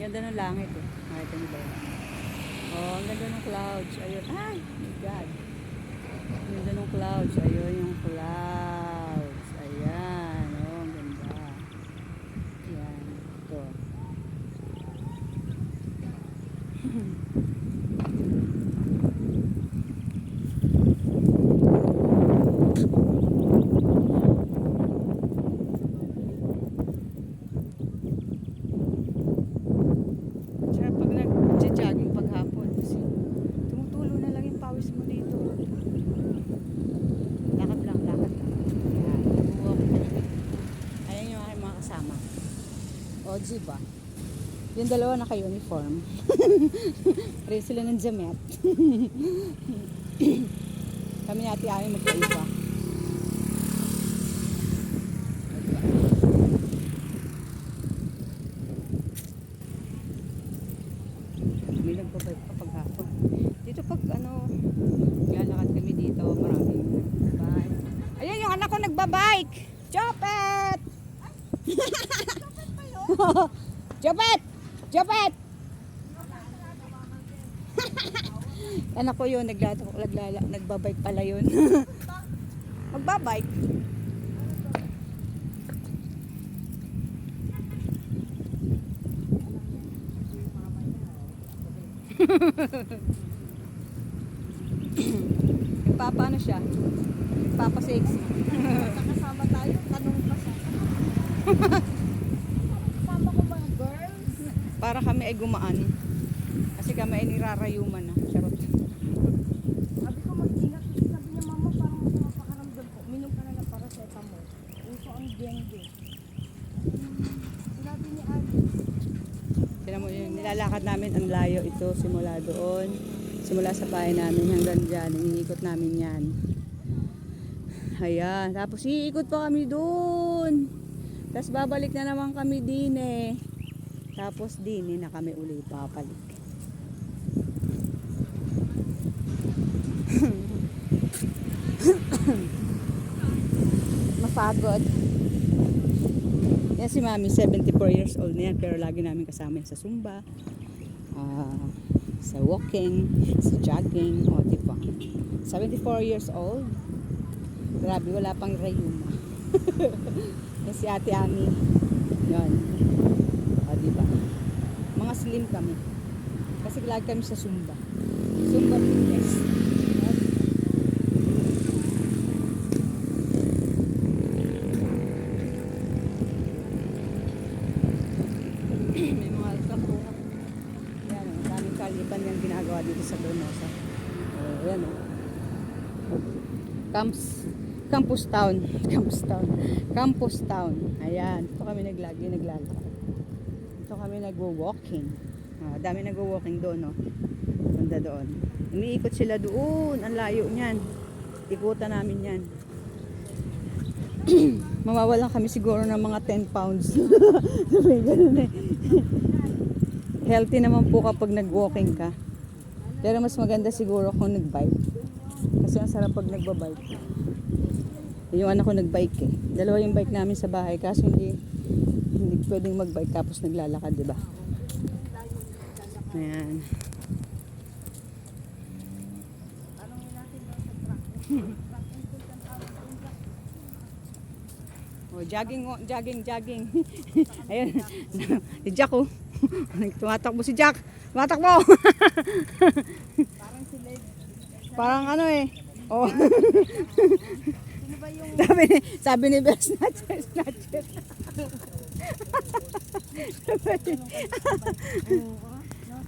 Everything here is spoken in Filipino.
Ganda ng langit eh. Nakita niyo ba yan? Oh, ang ganda ng clouds. Ayun. Ay, my God. Ang ganda ng clouds. Ayun yung clouds. Ayan. Oh, ang ganda. Ayan. Ito. Sarap pag nag-jogging paghapon kasi tumutulo na lang yung pawis mo dito. Lakad lang, lakad lang. Ayan. Walk. Ayan yung aking mga kasama. O, diba? Yung dalawa naka-uniform. Pareho sila ng jamet. Kami natin aming magkaiba. May nagbabike kapag hapon. Dito pag lalakad kami dito, maraming nagbabike. Ayun yung anak ko nagbabike! Chopet! Chopet! Chopet! Anak ko yun, nagbabike pala yun. Magbabike. Nagpapa siya? Nagpapa sexy. Kasama tayo, tanong pa siya. Kasama ko ba girls? Para kami ay gumaan. Kasi kami ay nirarayuman na. Charot. Sabi ko mag-ingat. Sabi niya mama parang masama pakaramdam ko. Minom ka na ng paracetamol. Uso ang dengue. Sinabi ni Ate. Tinan mo yun, nilalakad namin ang layo ito simula doon. Simula sa bahay namin hanggang dyan. Iniikot namin yan. Ayan. Tapos iikot pa kami doon. Tapos babalik na naman kami din eh. Tapos din na kami ulit papalik. Mapagod. Yan si Mami, 74 years old na yan. Pero lagi namin kasama yan sa Zumba. Sa walking, sa jogging, o diba? 74 years old. Grabe, wala pang rayuma. Yan si Ate Ami. Yan. O diba? Mga slim kami. Kasi lagi kami sa Zumba. Zumba fitness. May mga alkapuha. Yan o, daming kalipan yung ginagawa dito sa Donosa. Ayan o. Campus Town. Campus Town. Ayan. Ito kami naglalakad. Ito kami nagwo-walking. Dami nagwo-walking doon, no? Banda doon. Iniikot sila doon. Ang layo niyan. Ikutan namin yan. Mawawalan kami siguro ng mga 10 pounds. Sabi, ganun eh. Healthy naman po kapag nag-walking ka. Pero mas maganda siguro kung nag-bike. Kasi ang sarap pag nagbabike. Yung anak ko nag-bike eh. Dalawa yung bike namin sa bahay. Kaso hindi pwedeng mag-bike tapos naglalakad, diba? Ayan. Oh, jogging. Ayan. Si Jack oh. Tumatakbo si Jack. Tumatakbo. Parang sila. Parang ano eh. Oh. Sino ba yung sabi ni Bel, snatcher.